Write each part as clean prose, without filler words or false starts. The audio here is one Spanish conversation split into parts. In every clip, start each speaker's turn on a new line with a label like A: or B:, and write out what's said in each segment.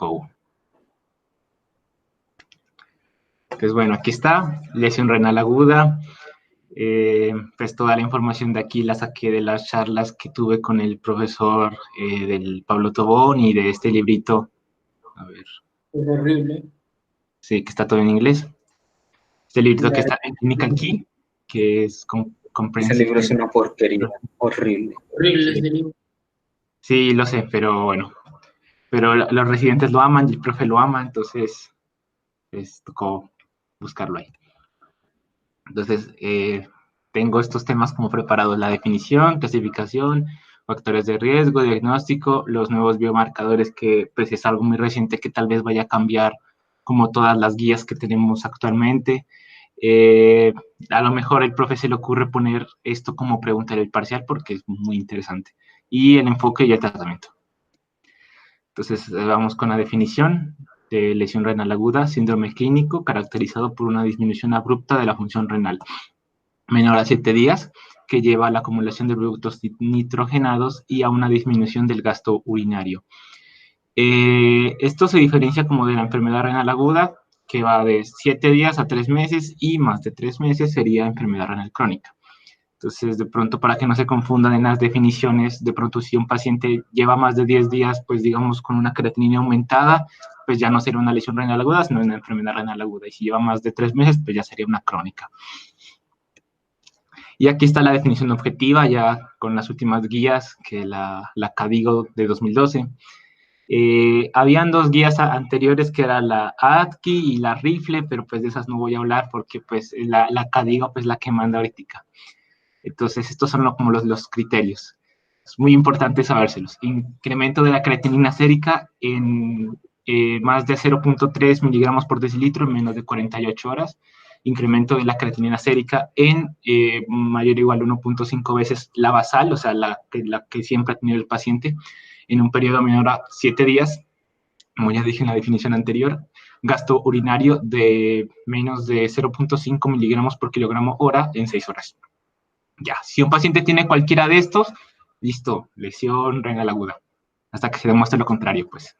A: Go. Pues bueno, aquí está, lesión renal aguda. Pues toda la información de aquí la saqué de las charlas que tuve con el profesor del Pablo Tobón y de este librito. A ver.
B: Es horrible.
A: Sí, que está todo en inglés. Este librito que está en Clinical Key, que es
C: Ese libro es una porquería, horrible.
B: Horrible
A: Sí.
B: ese libro.
A: Sí, lo sé, pero bueno. Pero los residentes lo aman y el profe lo ama, entonces pues tocó buscarlo ahí. Entonces, tengo estos temas como preparados: la definición, clasificación, factores de riesgo, diagnóstico, los nuevos biomarcadores, que pues es algo muy reciente que tal vez vaya a cambiar como todas las guías que tenemos actualmente. A lo mejor el profe se le ocurre poner esto como pregunta en el parcial porque es muy interesante. Y el enfoque y el tratamiento. Entonces, vamos con la definición de lesión renal aguda: síndrome clínico caracterizado por una disminución abrupta de la función renal menor a 7 días, que lleva a la acumulación de productos nitrogenados y a una disminución del gasto urinario. Esto se diferencia como de la enfermedad renal aguda, que va de 7 días a 3 meses, y más de 3 meses sería enfermedad renal crónica. Entonces, de pronto, para que no se confundan en las definiciones, de pronto si un paciente lleva más de 10 días, pues digamos con una creatinina aumentada, pues ya no sería una lesión renal aguda, sino una enfermedad renal aguda. Y si lleva más de 3 meses, pues ya sería una crónica. Y aquí está la definición objetiva, ya con las últimas guías, que la CADIGO de 2012. Habían dos guías anteriores, que era la ADKI y la RIFLE, pero pues de esas no voy a hablar porque pues la CADIGO pues la que manda ahorita. Entonces, estos son como los criterios. Es muy importante sabérselos. Incremento de la creatinina sérica en más de 0.3 miligramos por decilitro en menos de 48 horas. Incremento de la creatinina sérica en mayor o igual a 1.5 veces la basal, o sea, la que siempre ha tenido el paciente, en un periodo menor a 7 días, como ya dije en la definición anterior. Gasto urinario de menos de 0.5 miligramos por kilogramo hora en 6 horas. Ya, si un paciente tiene cualquiera de estos, listo, lesión renal aguda, hasta que se demuestre lo contrario, pues.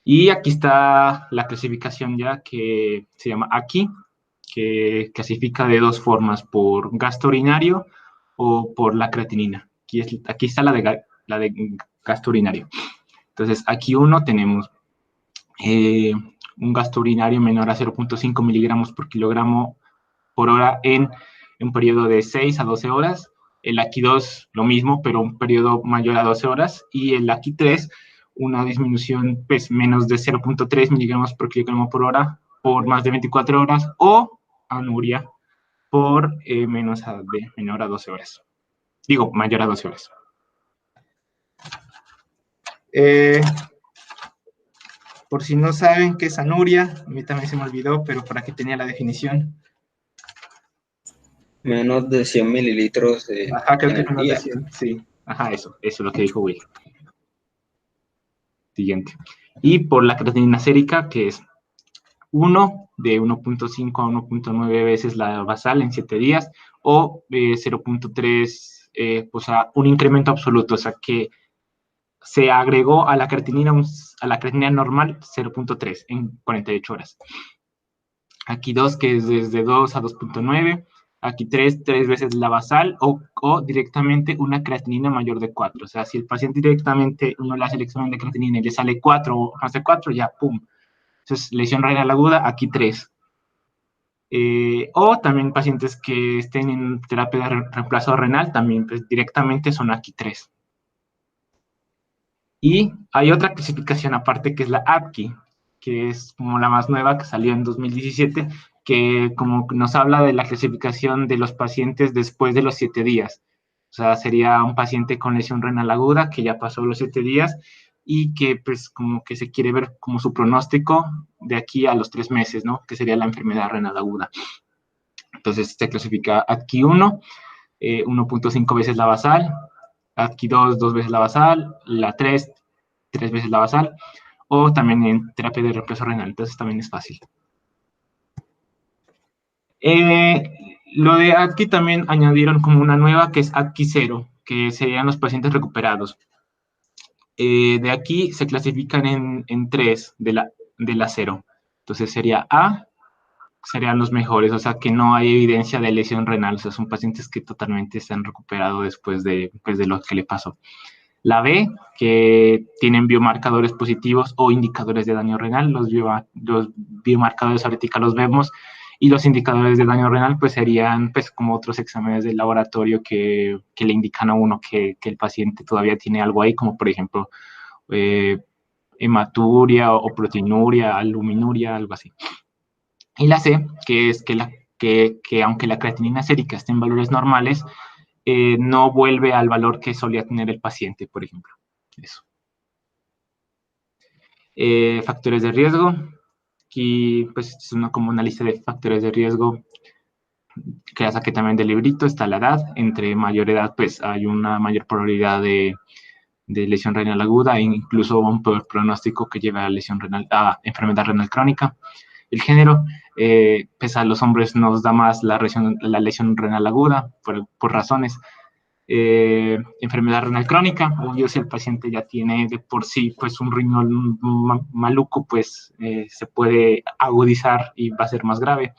A: Y aquí está la clasificación ya, que se llama AKI, que clasifica de dos formas: por gasto urinario o por la creatinina. Aquí está la de gasto urinario. Entonces, aquí tenemos un gasto urinario menor a 0.5 miligramos por kilogramo por hora en un periodo de 6 a 12 horas. El AKI 2, lo mismo, pero un periodo mayor a 12 horas. Y el AKI 3, una disminución pues menos de 0.3 miligramos por kilogramo por hora por más de 24 horas, o anuria por menor a 12 horas. Digo, mayor a 12 horas. Por si no saben qué es anuria, a mí también se me olvidó, pero para que tenía la definición.
C: Menos de 100 mililitros
A: Ajá, creo
C: en
A: que es
C: el
A: menos de
C: día.
A: 100, sí. Ajá, eso es lo que dijo Will. Siguiente. Y por la creatinina sérica, que es 1, de 1.5 a 1.9 veces la basal en 7 días, o 0.3, o sea, un incremento absoluto, o sea, que se agregó a la creatinina normal 0.3 en 48 horas. Aquí 2, que es desde 2 a 2.9. Aquí 3 veces la basal, o directamente una creatinina mayor de 4. O sea, si el paciente directamente uno le hace el examen de creatinina y le sale 4 o más de 4, ya, pum. Entonces, lesión renal aguda, aquí 3. O también pacientes que estén en terapia de reemplazo renal, también pues, directamente son aquí 3. Y hay otra clasificación aparte, que es la APKI, que es como la más nueva, que salió en 2017, que como nos habla de la clasificación de los pacientes después de los 7 días. O sea, sería un paciente con lesión renal aguda que ya pasó los 7 días y que pues como que se quiere ver como su pronóstico de aquí a los 3 meses, ¿no? Que sería la enfermedad renal aguda. Entonces se clasifica APKI 1, 1.5 veces la basal, APKI 2, 2 veces la basal, la 3 veces la basal, o también en terapia de reemplazo renal. Entonces también es fácil. Lo de ADKI también añadieron como una nueva, que es ADKI 0, que serían los pacientes recuperados. De aquí se clasifican en tres de la cero. Entonces sería A, serían los mejores, o sea que no hay evidencia de lesión renal, o sea, son pacientes que totalmente se han recuperado después de, pues, de lo que le pasó. La B, que tienen biomarcadores positivos o indicadores de daño renal, los biomarcadores ahorita los vemos, y los indicadores de daño renal pues serían pues como otros exámenes del laboratorio que le indican a uno que el paciente todavía tiene algo ahí, como por ejemplo hematuria o proteinuria, aluminuria, algo así. Y la C, que es que aunque la creatinina sérica esté en valores normales, no vuelve al valor que solía tener el paciente, por ejemplo. Eso. Factores de riesgo. Aquí pues es como una lista de factores de riesgo que la saqué también del librito. Está la edad. Entre mayor edad pues hay una mayor probabilidad de lesión renal aguda e incluso un peor pronóstico que lleva a lesión renal, a enfermedad renal crónica. El género, pues a los hombres nos da más la lesión renal aguda por razones. Enfermedad renal crónica, obvio si el paciente ya tiene de por sí pues un riñón maluco, pues se puede agudizar y va a ser más grave.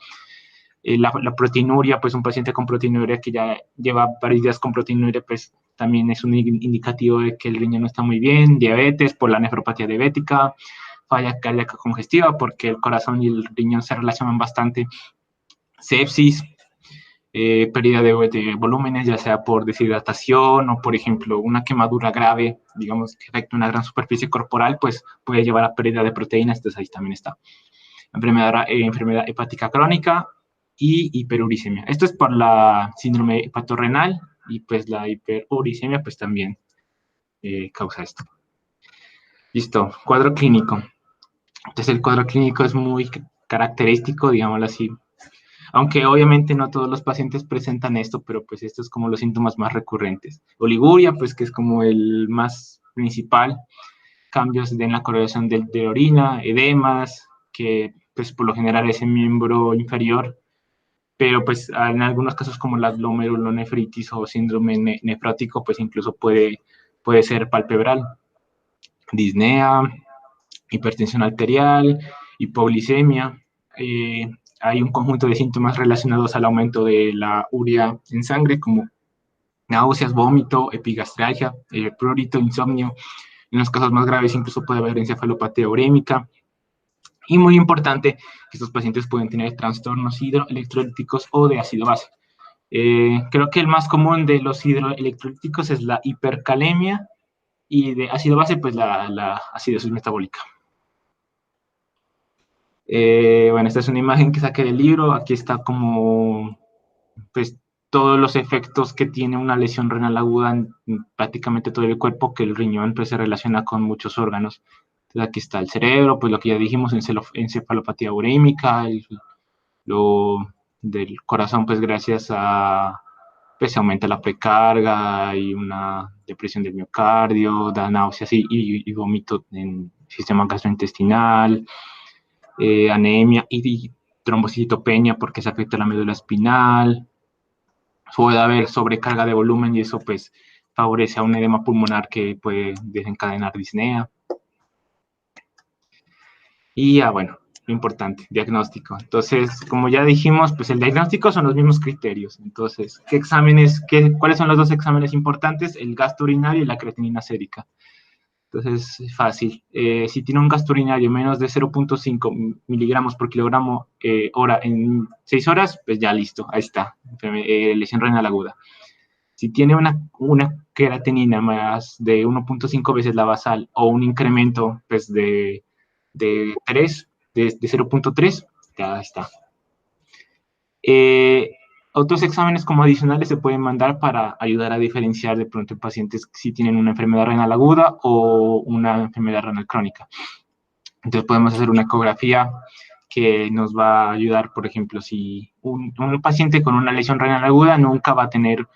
A: La proteinuria, pues un paciente con proteinuria que ya lleva varios días con proteinuria, pues también es un indicativo de que el riñón no está muy bien. Diabetes por la nefropatía diabética, falla cardíaca congestiva porque el corazón y el riñón se relacionan bastante. Sepsis, pérdida de volúmenes, ya sea por deshidratación o, por ejemplo, una quemadura grave, digamos, que afecta una gran superficie corporal, pues puede llevar a pérdida de proteínas, entonces ahí también está. Enfermedad hepática crónica y hiperuricemia. Esto es por la síndrome hepatorrenal y pues la hiperuricemia pues también causa esto. Listo, cuadro clínico. Entonces el cuadro clínico es muy característico, digámoslo así, aunque obviamente no todos los pacientes presentan esto, pero pues estos es como los síntomas más recurrentes. Oliguria, pues que es como el más principal, cambios en la coloración de orina, edemas, que pues por lo general es en miembro inferior, pero pues en algunos casos como la glomerulonefritis o síndrome nefrótico, pues incluso puede ser palpebral. Disnea, hipertensión arterial, hipoglicemia, hay un conjunto de síntomas relacionados al aumento de la urea en sangre, como náuseas, vómito, epigastralgia, prurito, insomnio. En los casos más graves incluso puede haber encefalopatía urémica. Y muy importante, que estos pacientes pueden tener trastornos hidroelectrolíticos o de ácido base. Creo que el más común de los hidroelectrolíticos es la hipercalemia y de ácido base, pues la acidosis metabólica. Bueno, esta es una imagen que saqué del libro. Aquí está como pues todos los efectos que tiene una lesión renal aguda en prácticamente todo el cuerpo, que el riñón pues se relaciona con muchos órganos. Entonces aquí está el cerebro, pues lo que ya dijimos, encefalopatía urémica, lo del corazón pues gracias a pues se aumenta la precarga y una depresión del miocardio, da náuseas y vómito en el sistema gastrointestinal, anemia y trombocitopenia porque se afecta la médula espinal. Puede haber sobrecarga de volumen y eso pues favorece a un edema pulmonar que puede desencadenar disnea. Y bueno, lo importante, diagnóstico. Entonces, como ya dijimos, pues el diagnóstico son los mismos criterios. Entonces, ¿cuáles son los dos exámenes importantes? El gasto urinario y la creatinina sérica. Entonces, es fácil. Si tiene un gasto urinario menos de 0.5 miligramos por kilogramo hora en 6 horas, pues ya listo, ahí está, lesión renal aguda. Si tiene una creatinina más de 1.5 veces la basal o un incremento pues, de 0.3, ya está. Otros exámenes como adicionales se pueden mandar para ayudar a diferenciar de pronto en pacientes si tienen una enfermedad renal aguda o una enfermedad renal crónica. Entonces podemos hacer una ecografía que nos va a ayudar, por ejemplo, si un paciente con una lesión renal aguda nunca va a tener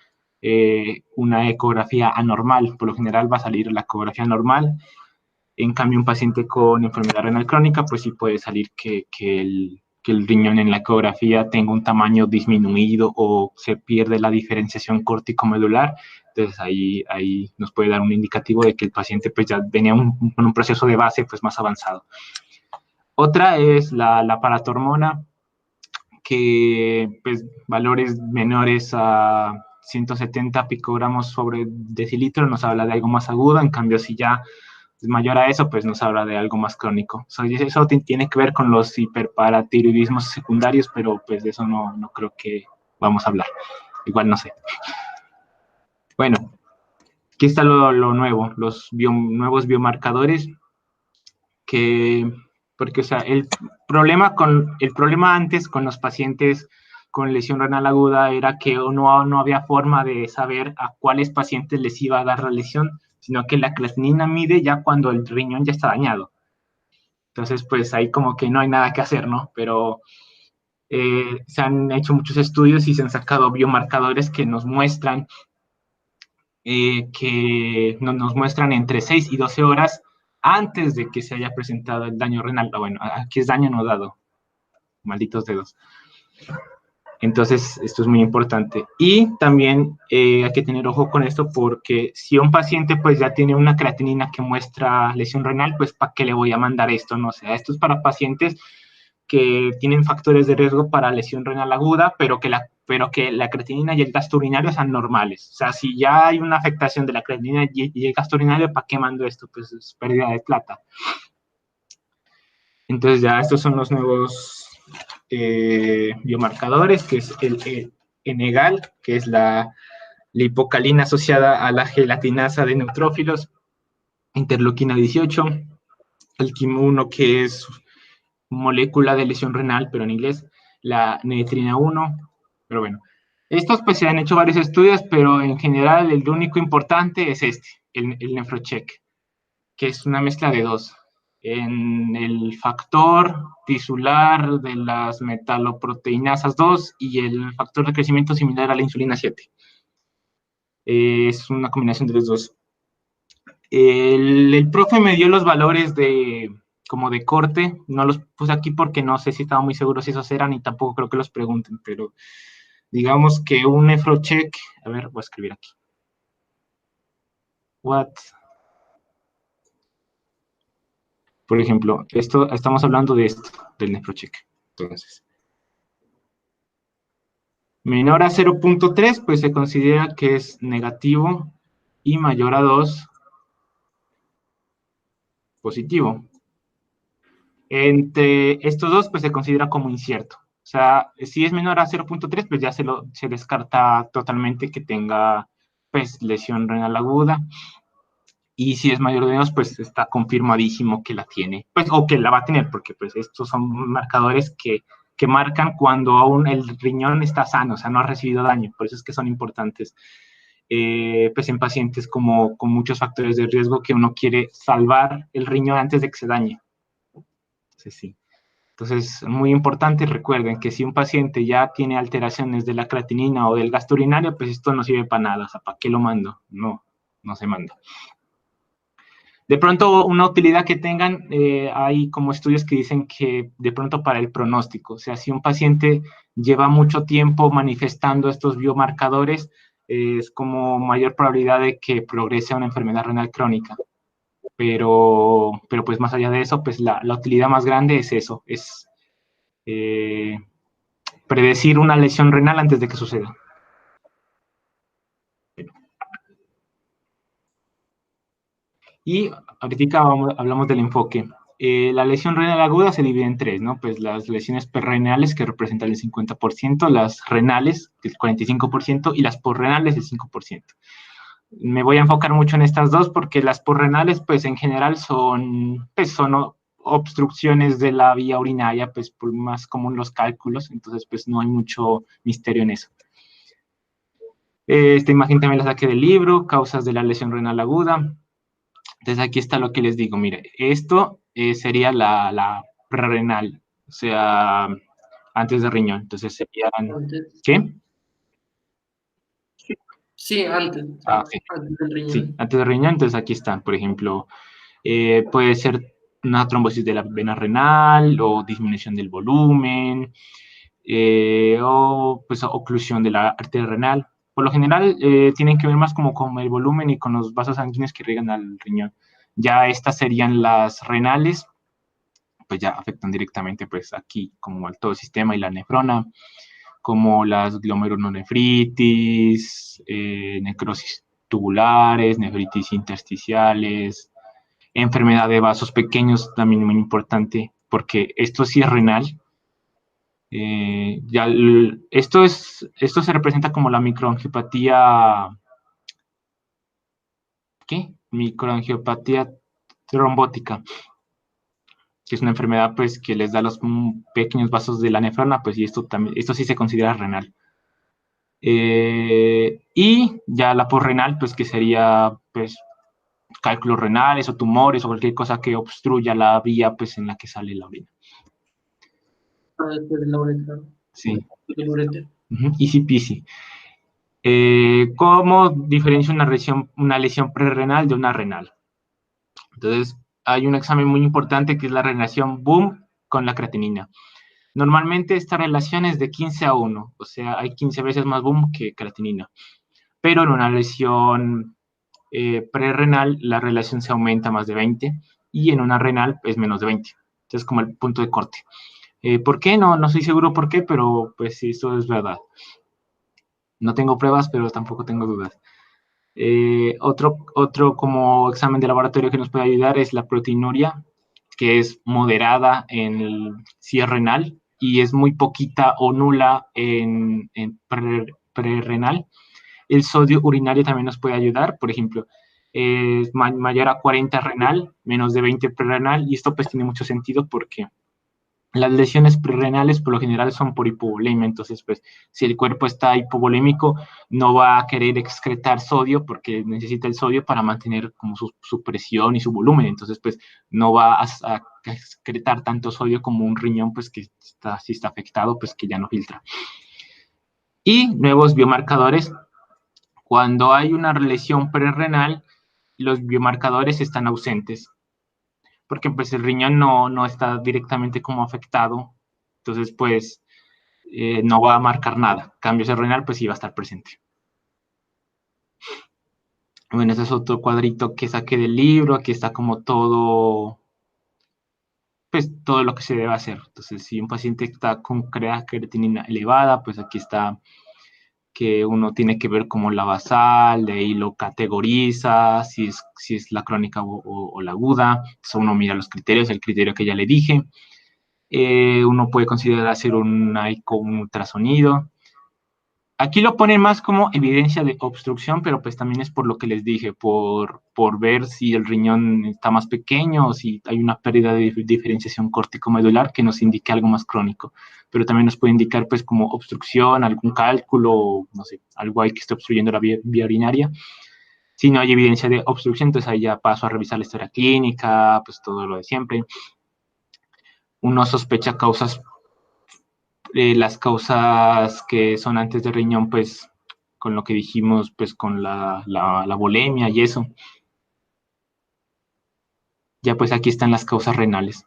A: una ecografía anormal, por lo general va a salir la ecografía normal. En cambio, un paciente con enfermedad renal crónica, pues sí puede salir que que el riñón en la ecografía tenga un tamaño disminuido o se pierde la diferenciación córtico-medular. Entonces ahí nos puede dar un indicativo de que el paciente pues ya venía con un proceso de base pues más avanzado. Otra es la paratormona, que pues valores menores a 170 picogramos sobre decilitro nos habla de algo más agudo, en cambio si ya es mayor a eso, pues nos habla de algo más crónico. Eso tiene que ver con los hiperparatiroidismos secundarios, pero pues de eso no creo que vamos a hablar. Igual no sé. Bueno, aquí está lo nuevo, los nuevos biomarcadores porque, o sea, el problema antes con los pacientes con lesión renal aguda era que no había forma de saber a cuáles pacientes les iba a dar la lesión, sino que la creatinina mide ya cuando el riñón ya está dañado. Entonces, pues ahí como que no hay nada que hacer, ¿no? Pero se han hecho muchos estudios y se han sacado biomarcadores que nos muestran entre 6 y 12 horas antes de que se haya presentado el daño renal. Bueno, aquí es daño no dado, malditos dedos. Entonces, esto es muy importante. Y también hay que tener ojo con esto porque si un paciente pues ya tiene una creatinina que muestra lesión renal, pues ¿para qué le voy a mandar esto? No sé, esto es para pacientes que tienen factores de riesgo para lesión renal aguda, pero que la creatinina y el gasto urinario sean normales. O sea, si ya hay una afectación de la creatinina y el gasto urinario, ¿para qué mando esto? Pues es pérdida de plata. Entonces ya estos son los nuevos biomarcadores, que es el ENEGAL, que es la lipocalina asociada a la gelatinasa de neutrófilos, interleuquina 18, el KIM1, que es molécula de lesión renal, pero en inglés, la netrina 1, pero bueno. Estos pues se han hecho varios estudios, pero en general el único importante es el NephroCheck, que es una mezcla de dos. En el factor tisular de las metaloproteinasas 2 y el factor de crecimiento similar a la insulina 7. Es una combinación de los dos. El profe me dio los valores como de corte, no los puse aquí porque no sé si estaba muy seguro si esos eran y tampoco creo que los pregunten, pero digamos que un NephroCheck, a ver, voy a escribir aquí. Por ejemplo, estamos hablando de esto, del NephroCheck. Entonces, menor a 0.3, pues se considera que es negativo y mayor a 2, positivo. Entre estos dos, pues se considera como incierto. O sea, si es menor a 0.3, pues ya se descarta totalmente que tenga pues lesión renal aguda. Y si es mayor de 2, pues está confirmadísimo que la tiene, pues, o que la va a tener, porque pues estos son marcadores que marcan cuando aún el riñón está sano, o sea, no ha recibido daño. Por eso es que son importantes, pues en pacientes con muchos factores de riesgo que uno quiere salvar el riñón antes de que se dañe. Entonces, sí. Entonces, muy importante, recuerden que si un paciente ya tiene alteraciones de la creatinina o del gasto urinario, pues esto no sirve para nada. O sea, ¿para qué lo mando? No se manda. De pronto, una utilidad que tengan, hay como estudios que dicen que de pronto para el pronóstico, o sea, si un paciente lleva mucho tiempo manifestando estos biomarcadores, es como mayor probabilidad de que progrese a una enfermedad renal crónica. Pero pues más allá de eso, pues la utilidad más grande es eso, es predecir una lesión renal antes de que suceda. Y ahorita hablamos del enfoque. La lesión renal aguda se divide en tres, ¿no? Pues las lesiones perrenales, que representan el 50%, las renales, el 45%, y las posrenales, el 5%. Me voy a enfocar mucho en estas dos porque las posrenales, pues en general son obstrucciones de la vía urinaria, pues por más común los cálculos, entonces pues no hay mucho misterio en eso. Esta imagen también la saqué del libro, Causas de la lesión renal aguda. Entonces aquí está lo que les digo, mire, esto sería la prerrenal, o sea, antes de riñón, entonces serían,
B: Antes.
A: ¿qué?
B: Sí, antes.
A: Ah, sí.
B: Antes del riñón.
A: Sí, antes de riñón, entonces aquí están, por ejemplo, puede ser una trombosis de la vena renal o disminución del volumen, o pues oclusión de la arteria renal. Por lo general tienen que ver más como con el volumen y con los vasos sanguíneos que irrigan al riñón. Ya estas serían las renales, pues ya afectan directamente pues aquí como al todo el sistema y la nefrona, como las glomerulonefritis, necrosis tubulares, nefritis intersticiales, enfermedad de vasos pequeños, también muy importante, porque esto sí es renal. Esto se representa como la microangiopatía, ¿qué? Microangiopatía trombótica, que es una enfermedad pues que les da los pequeños vasos de la nefrona, pues y esto sí se considera renal. Y ya la posrenal, pues que sería pues cálculos renales o tumores o cualquier cosa que obstruya la vía pues en la que sale la orina.
B: Después de la uretra.
A: Sí.
B: El ureter.
A: Easy peasy. ¿Cómo diferencia una lesión prerrenal de una renal? Entonces, hay un examen muy importante que es la relación BOOM con la creatinina. Normalmente esta relación es de 15 a 1, o sea, hay 15 veces más BOOM que creatinina. Pero en una lesión prerrenal, la relación se aumenta más de 20 y en una renal es menos de 20. Entonces, como el punto de corte. ¿Por qué? No estoy seguro por qué, pero pues sí, esto es verdad. No tengo pruebas, pero tampoco tengo dudas. Otro como examen de laboratorio que nos puede ayudar es la proteinuria, que es moderada en el si renal y es muy poquita o nula en prerrenal. El sodio urinario también nos puede ayudar, por ejemplo, es mayor a 40 renal, menos de 20 prerrenal, y esto pues tiene mucho sentido porque las lesiones prerrenales por lo general son por hipovolemia, entonces pues si el cuerpo está hipovolémico no va a querer excretar sodio porque necesita el sodio para mantener como su presión y su volumen, entonces pues no va a excretar tanto sodio como un riñón pues que si está afectado pues que ya no filtra. Y nuevos biomarcadores, cuando hay una lesión prerrenal los biomarcadores están ausentes porque pues el riñón no está directamente como afectado, entonces pues no va a marcar nada. Cambio renal pues sí va a estar presente. Bueno, ese es otro cuadrito que saqué del libro, aquí está como todo, pues todo lo que se debe hacer. Entonces si un paciente está con creatinina elevada, pues aquí está que uno tiene que ver como la basal, de ahí lo categoriza, si es la crónica o la aguda, entonces uno mira los criterios, el criterio que ya le dije. Uno puede considerar hacer un ultrasonido. Aquí lo ponen más como evidencia de obstrucción, pero pues también es por lo que les dije, por ver si el riñón está más pequeño o si hay una pérdida de diferenciación córtico-medular que nos indique algo más crónico. Pero también nos puede indicar pues como obstrucción, algún cálculo, no sé, algo ahí que esté obstruyendo la vía urinaria. Si no hay evidencia de obstrucción, entonces ahí ya paso a revisar la historia clínica, pues todo lo de siempre. Uno sospecha las causas que son antes de riñón, pues con lo que dijimos, pues con la bulimia y eso. Ya pues aquí están las causas renales.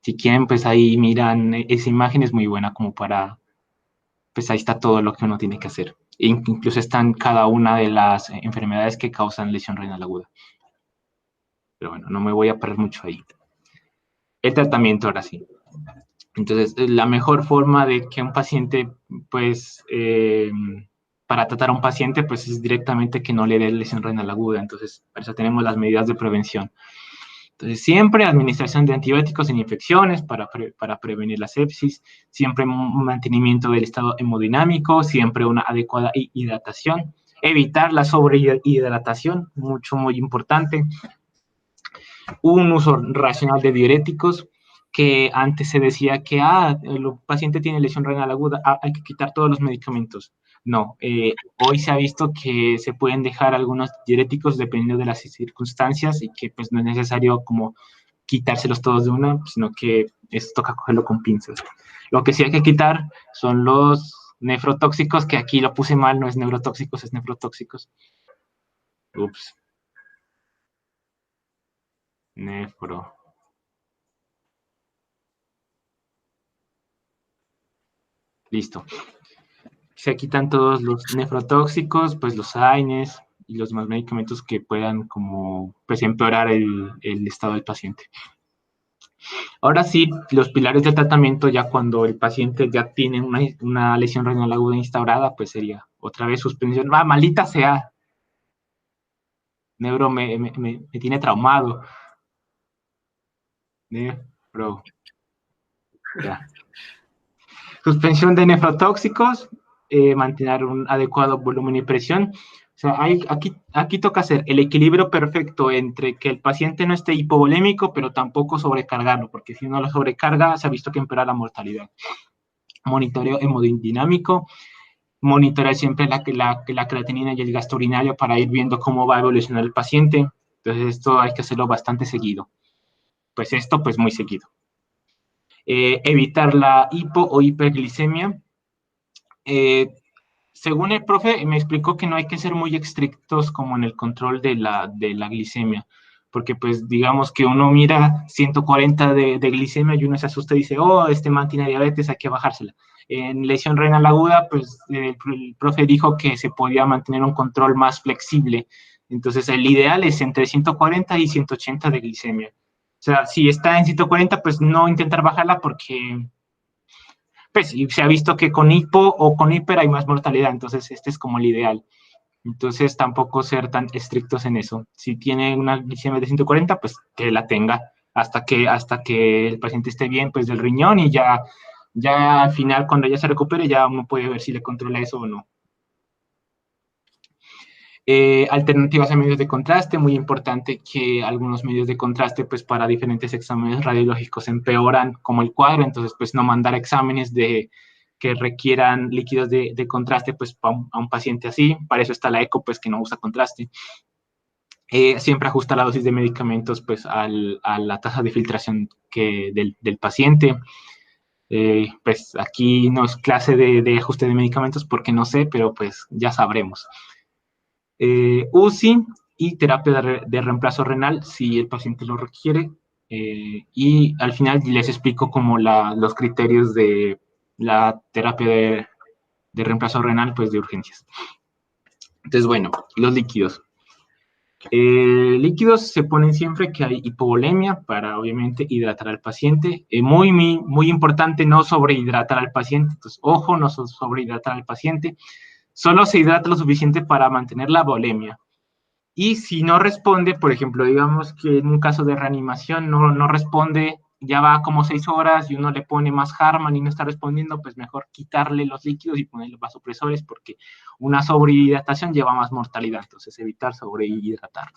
A: Si quieren, pues ahí miran, esa imagen es muy buena como para, pues ahí está todo lo que uno tiene que hacer. Incluso están cada una de las enfermedades que causan lesión renal aguda. Pero bueno, no me voy a perder mucho ahí. El tratamiento ahora sí. Entonces, la mejor forma de que un paciente, pues, para tratar a un paciente, pues es directamente que no le dé lesión renal aguda. Entonces, por eso tenemos las medidas de prevención. Entonces, siempre administración de antibióticos en infecciones para prevenir la sepsis, siempre un mantenimiento del estado hemodinámico, siempre una adecuada hidratación, evitar la sobrehidratación, muy importante, un uso racional de diuréticos, que antes se decía que el paciente tiene lesión renal aguda, hay que quitar todos los medicamentos. No, hoy se ha visto que se pueden dejar algunos diuréticos dependiendo de las circunstancias y que pues no es necesario como quitárselos todos de una, sino que esto toca cogerlo con pinzas. Lo que sí hay que quitar son los nefrotóxicos, que aquí lo puse mal, no es neurotóxicos, es nefrotóxicos. Ups. Nefro. Listo. Se quitan todos los nefrotóxicos, pues los AINES y los demás medicamentos que puedan como pues empeorar el estado del paciente. Ahora sí, los pilares del tratamiento, ya cuando el paciente ya tiene una lesión renal aguda instaurada, pues sería otra vez suspensión. Maldita sea. Neuro me tiene traumado. Nefro. Ya. Suspensión de nefrotóxicos, mantener un adecuado volumen y presión. O sea, aquí toca hacer el equilibrio perfecto entre que el paciente no esté hipovolémico, pero tampoco sobrecargarlo, porque si no lo sobrecarga, se ha visto que empeora la mortalidad. Monitoreo hemodinámico, monitorear siempre la creatinina y el gasto urinario para ir viendo cómo va a evolucionar el paciente. Entonces, esto hay que hacerlo bastante seguido. Pues esto, pues muy seguido. Evitar la hipo o hiperglicemia. Según el profe, me explicó que no hay que ser muy estrictos como en el control de la glicemia, porque pues digamos que uno mira 140 de glicemia y uno se asusta y dice, oh, este man tiene diabetes, hay que bajársela. En lesión renal aguda, pues el profe dijo que se podía mantener un control más flexible. Entonces, el ideal es entre 140 y 180 de glicemia. O sea, si está en 140, pues no intentar bajarla porque pues y se ha visto que con hipo o con hiper hay más mortalidad, entonces este es como el ideal. Entonces tampoco ser tan estrictos en eso. Si tiene una glicemia de 140, pues que la tenga hasta que el paciente esté bien pues del riñón y ya al final cuando ya se recupere ya uno puede ver si le controla eso o no. Alternativas a medios de contraste, muy importante que algunos medios de contraste pues para diferentes exámenes radiológicos empeoran como el cuadro, entonces pues no mandar exámenes que requieran líquidos de contraste pues a un paciente así, para eso está la eco pues que no usa contraste. Siempre ajusta la dosis de medicamentos pues a la tasa de filtración del paciente. Pues aquí no es clase de ajuste de medicamentos porque no sé, pero pues ya sabremos. UCI y terapia de reemplazo renal si el paciente lo requiere. Y al final les explico como los criterios de la terapia de reemplazo renal, pues de urgencias. Entonces, bueno, los líquidos. Líquidos se ponen siempre que hay hipovolemia para, obviamente, hidratar al paciente. Muy importante no sobrehidratar al paciente. Entonces, ojo, no sobrehidratar al paciente. Solo se hidrata lo suficiente para mantener la volemia. Y si no responde, por ejemplo, digamos que en un caso de reanimación no responde, ya va como 6 horas y uno le pone más Harman y no está respondiendo, pues mejor quitarle los líquidos y ponerle vasopresores porque una sobrehidratación lleva más mortalidad, entonces evitar sobrehidratar.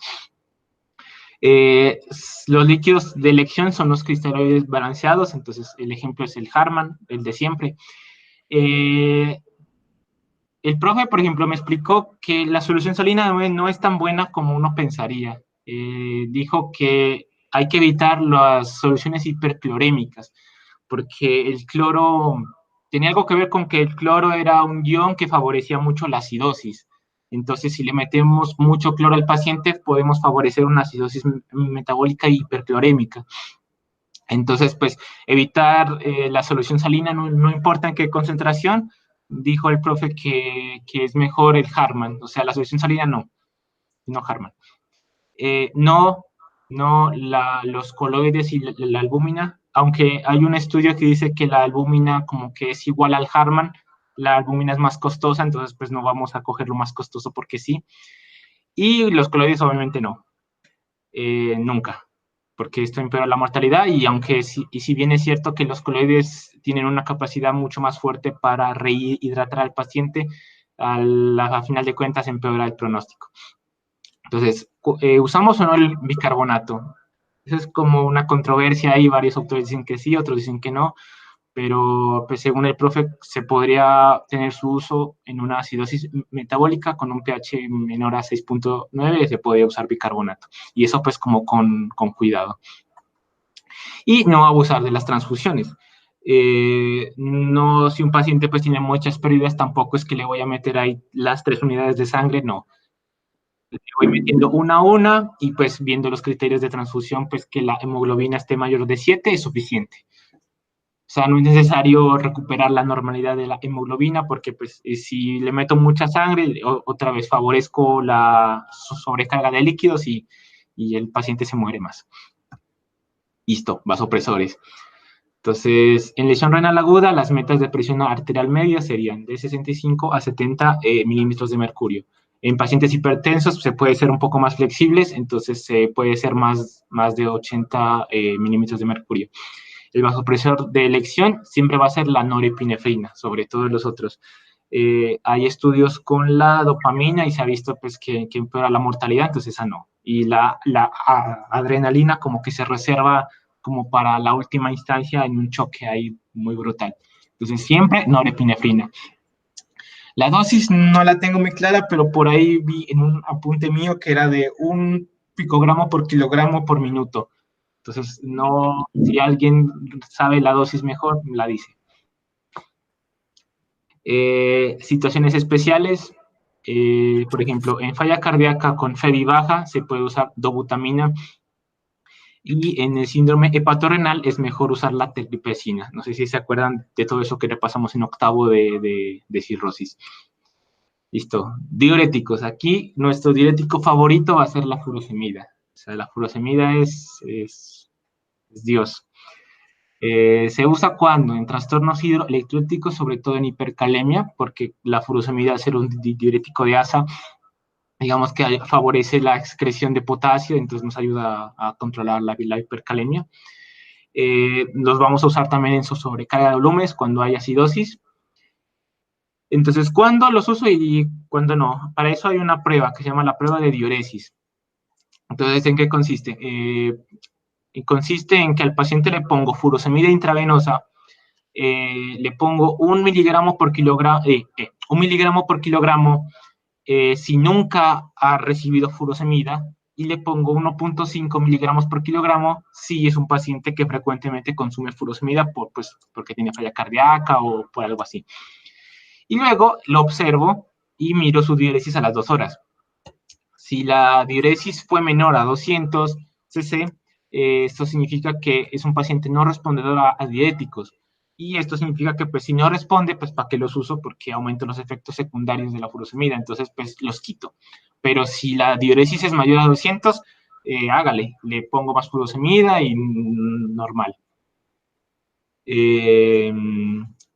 A: Los líquidos de elección son los cristaloides balanceados, entonces el ejemplo es el Harman, el de siempre. El profe, por ejemplo, me explicó que la solución salina no es tan buena como uno pensaría. Dijo que hay que evitar las soluciones hiperclorémicas, porque el cloro tenía algo que ver con que el cloro era un ion que favorecía mucho la acidosis. Entonces, si le metemos mucho cloro al paciente, podemos favorecer una acidosis metabólica hiperclorémica. Entonces, pues, evitar la solución salina, no importa en qué concentración, dijo el profe que es mejor el Harman, o sea, la solución salina no Harman. Los coloides y la albúmina, aunque hay un estudio que dice que la albúmina como que es igual al Harman, la albúmina es más costosa, entonces pues no vamos a coger lo más costoso porque sí. Y los coloides obviamente no, nunca, porque esto empeora la mortalidad y aunque si bien es cierto que los coloides tienen una capacidad mucho más fuerte para rehidratar al paciente, a final de cuentas empeora el pronóstico. Entonces, ¿usamos o no el bicarbonato? Eso es como una controversia, hay varios autores dicen que sí, otros dicen que no, pero pues, según el profe se podría tener su uso en una acidosis metabólica con un pH menor a 6.9, se podría usar bicarbonato, y eso pues como con cuidado. Y no abusar de las transfusiones. No, si un paciente pues tiene muchas pérdidas, tampoco es que le voy a meter ahí las 3 unidades de sangre, no. Le voy metiendo una a una y pues viendo los criterios de transfusión, pues que la hemoglobina esté mayor de 7 es suficiente. O sea, no es necesario recuperar la normalidad de la hemoglobina porque pues si le meto mucha sangre, otra vez favorezco la sobrecarga de líquidos y el paciente se muere más. Listo, vasopresores. Entonces, en lesión renal aguda, las metas de presión arterial media serían de 65 a 70 milímetros de mercurio. En pacientes hipertensos se puede ser un poco más flexibles, entonces se puede ser más de 80 milímetros de mercurio. El vasopresor de elección siempre va a ser la norepinefrina, sobre todo los otros. Hay estudios con la dopamina y se ha visto pues, que empeora la mortalidad, entonces esa no. Y la adrenalina como que se reserva como para la última instancia en un choque ahí muy brutal. Entonces siempre norepinefrina. La dosis no la tengo muy clara, pero por ahí vi en un apunte mío que era de 1 picogramo por kilogramo por minuto. Entonces, no, si alguien sabe la dosis mejor, la dice. Situaciones especiales, por ejemplo, en falla cardíaca con FEBI baja se puede usar dobutamina y en el síndrome hepatorrenal es mejor usar la terlipesina. No sé si se acuerdan de todo eso que repasamos en octavo de cirrosis. Listo. Diuréticos. Aquí nuestro diurético favorito va a ser la furosemida. O sea, la furosemida es Dios. Se usa cuando en trastornos hidroelectrólicos, sobre todo en hipercalemia, porque la furosemida, al ser un diurético de asa, digamos que favorece la excreción de potasio, entonces nos ayuda a controlar la hipercalemia. Los vamos a usar también en su sobrecarga de volúmenes cuando hay acidosis. Entonces, ¿cuándo los uso y cuándo no? Para eso hay una prueba que se llama la prueba de diuresis. Entonces, ¿en qué consiste? Consiste en que al paciente le pongo furosemida intravenosa, le pongo 1 miligramo por kilogramo, 1 miligramo por kilogramo si nunca ha recibido furosemida, y le pongo 1.5 miligramos por kilogramo si es un paciente que frecuentemente consume furosemida porque tiene falla cardíaca o por algo así. Y luego lo observo y miro su diuresis a las 2 horas. Si la diuresis fue menor a 200 cc, esto significa que es un paciente no respondedor a diuréticos. Y esto significa que, pues, si no responde, pues, ¿para qué los uso? Porque aumento los efectos secundarios de la furosemida, entonces, pues, los quito. Pero si la diuresis es mayor a 200, hágale, le pongo más furosemida y normal.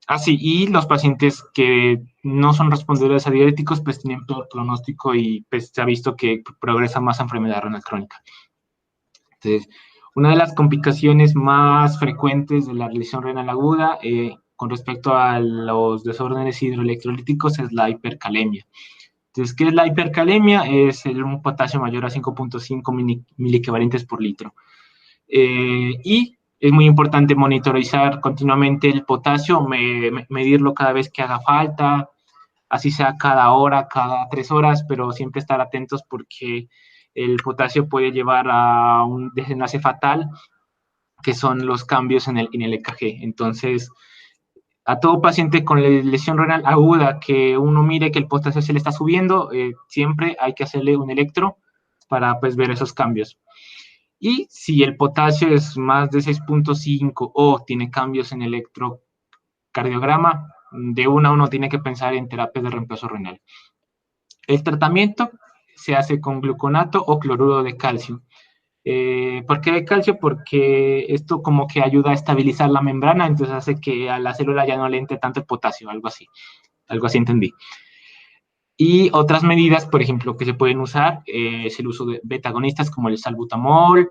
A: Así, y los pacientes que no son respondedores a diuréticos, pues tienen peor pronóstico y pues se ha visto que progresa más enfermedad renal crónica. Entonces, una de las complicaciones más frecuentes de la lesión renal aguda con respecto a los desórdenes hidroelectrolíticos es la hipercalemia. Entonces, ¿qué es la hipercalemia? Es un potasio mayor a 5.5 miliequivalentes por litro. Y es muy importante monitorizar continuamente el potasio, medirlo cada vez que haga falta, así sea cada hora, cada 3 horas, pero siempre estar atentos porque el potasio puede llevar a un desenlace fatal, que son los cambios en el EKG. Entonces, a todo paciente con lesión renal aguda que uno mire que el potasio se le está subiendo, siempre hay que hacerle un electro para pues ver esos cambios. Y si el potasio es más de 6.5 o tiene cambios en electrocardiograma, de una uno tiene que pensar en terapia de reemplazo renal. El tratamiento se hace con gluconato o cloruro de calcio. ¿Por qué de calcio? Porque esto como que ayuda a estabilizar la membrana, entonces hace que a la célula ya no le entre tanto el potasio, algo así entendí. Y otras medidas, por ejemplo, que se pueden usar es el uso de beta-agonistas como el salbutamol,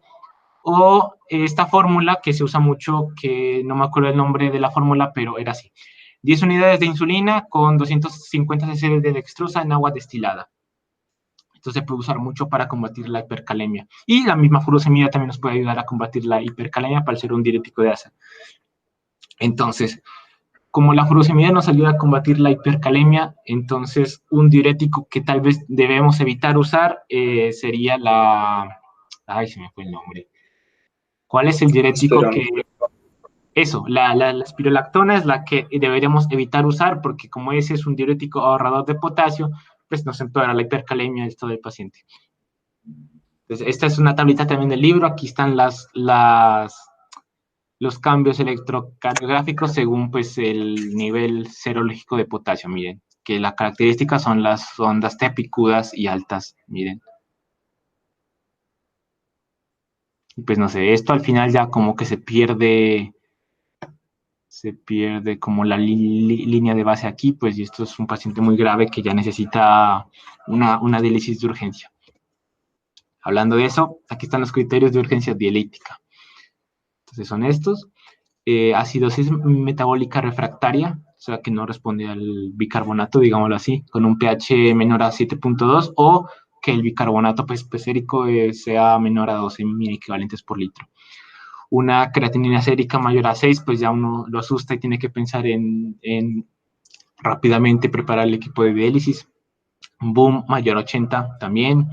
A: o esta fórmula que se usa mucho, que no me acuerdo el nombre de la fórmula, pero era así: 10 unidades de insulina con 250 cc de dextrosa en agua destilada. Esto se puede usar mucho para combatir la hipercalemia. Y la misma furosemida también nos puede ayudar a combatir la hipercalemia para ser un diurético de asa. Entonces, como la furosemida nos ayuda a combatir la hipercalemia, entonces un diurético que tal vez debemos evitar usar sería la... Ay, se me fue el nombre. ¿Cuál es el diurético que...? Eso, la espirolactona es la que deberíamos evitar usar porque como ese es un diurético ahorrador de potasio, pues nos empeora la hipercalemia del estado del paciente. Entonces, esta es una tablita también del libro. Aquí están los cambios electrocardiográficos según pues el nivel serológico de potasio. Miren, que la característica son las ondas T picudas y altas. Miren. Y pues no sé, esto al final ya como que se pierde como la línea de base aquí, pues y esto es un paciente muy grave que ya necesita una diálisis de urgencia. Hablando de eso, aquí están los criterios de urgencia dialítica. Entonces son estos. Acidosis metabólica refractaria, o sea que no responde al bicarbonato, digámoslo así, con un pH menor a 7.2 o que el bicarbonato pues, sérico sea menor a 12 miliequivalentes por litro. Una creatinina sérica mayor a 6, pues ya uno lo asusta y tiene que pensar en rápidamente preparar el equipo de diálisis. Boom mayor a 80 también.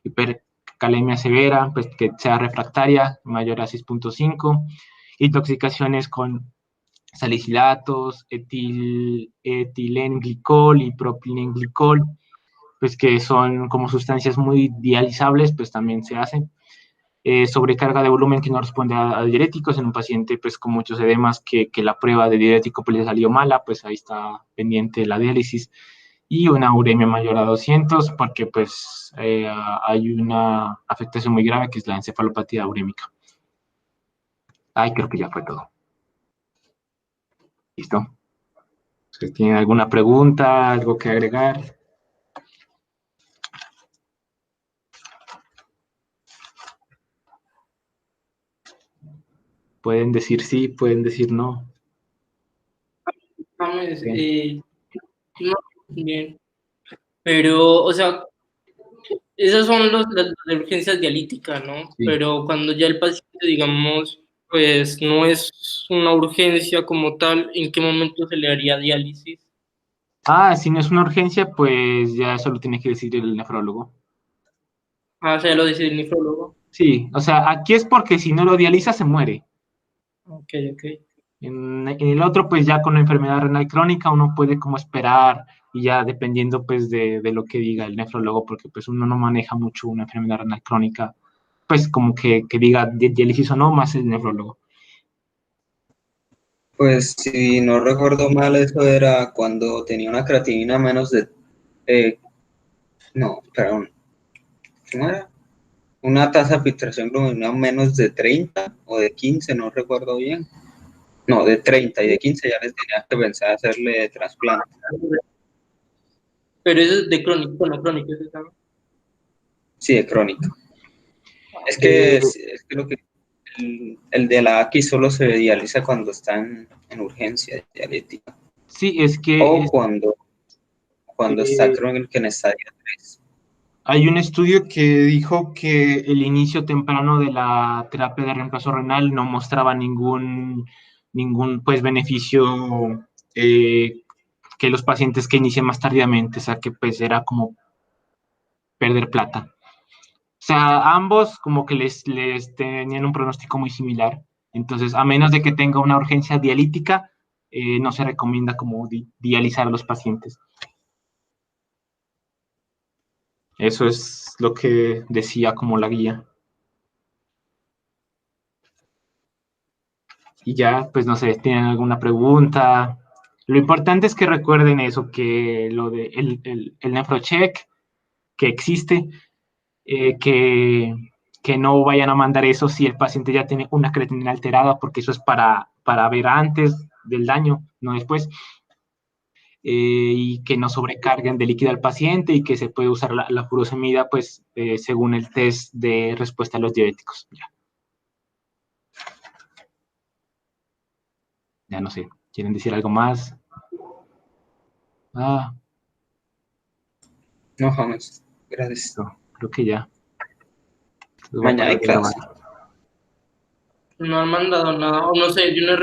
A: Hipercalemia severa, pues que sea refractaria, mayor a 6.5. Intoxicaciones con salicilatos, etilenglicol y propilenglicol, pues que son como sustancias muy dializables, pues también se hacen. Sobrecarga de volumen que no responde a diuréticos en un paciente pues con muchos edemas que la prueba de diurético pues le salió mala, pues ahí está pendiente la diálisis. Y una uremia mayor a 200 porque pues hay una afectación muy grave que es la encefalopatía urémica. Ay, creo que ya fue todo. ¿Listo? Si tienen alguna pregunta, algo que agregar. Pueden decir sí, pueden decir no.
B: James,
A: Bien.
B: no, bien. Pero, o sea, esas son las urgencias dialíticas, ¿no?
A: Sí.
B: Pero cuando ya el paciente, digamos, pues no es una urgencia como tal, ¿en qué momento se le haría diálisis?
A: Si no es una urgencia, pues ya eso lo tiene que decir el nefrólogo.
B: Ah, o sea, lo dice el nefrólogo.
A: Sí, o sea, aquí es porque si no lo dializa se muere.
B: Ok, ok.
A: En el otro, pues ya con la enfermedad renal crónica uno puede como esperar y ya dependiendo pues de lo que diga el nefrólogo, porque pues uno no maneja mucho una enfermedad renal crónica, pues como que diga diálisis o no, más el nefrólogo.
C: Pues si no recuerdo mal, eso era cuando tenía una creatinina menos de... no, perdón. ¿Cómo era? Una tasa de filtración glomerular menos de 30 o de 15, no recuerdo bien. No, de 30 y de 15 ya les tenía que pensar hacerle trasplante.
B: Pero eso es de crónico, no crónico, ¿eso está?
C: Sí, de crónica. Es que lo que el de la AQI solo se dializa cuando están en urgencia dialítica.
A: Sí, es que
C: O cuando está
A: eh,
C: crónico en estadio 3.
A: hay un estudio que dijo que el inicio temprano de la terapia de reemplazo renal no mostraba ningún pues, beneficio que los pacientes que inician más tardíamente, o sea, que pues era como perder plata. O sea, ambos como que les tenían un pronóstico muy similar. Entonces, a menos de que tenga una urgencia dialítica, no se recomienda como dializar a los pacientes. Eso es lo que decía como la guía. Y ya, pues no sé, ¿tienen alguna pregunta? Lo importante es que recuerden eso, que lo de el nefrocheck, que existe, que no vayan a mandar eso si el paciente ya tiene una creatinina alterada, porque eso es para ver antes del daño, no después. Y que no sobrecarguen de líquido al paciente y que se puede usar la furosemida, pues, según el test de respuesta a los diuréticos. Ya no sé, ¿quieren decir algo más?
C: No, James. Gracias.
A: Creo que ya. Entonces voy a
C: Mañana
A: parar
C: hay
A: de grabar.
C: clase.
B: No han mandado nada, o no sé, yo no he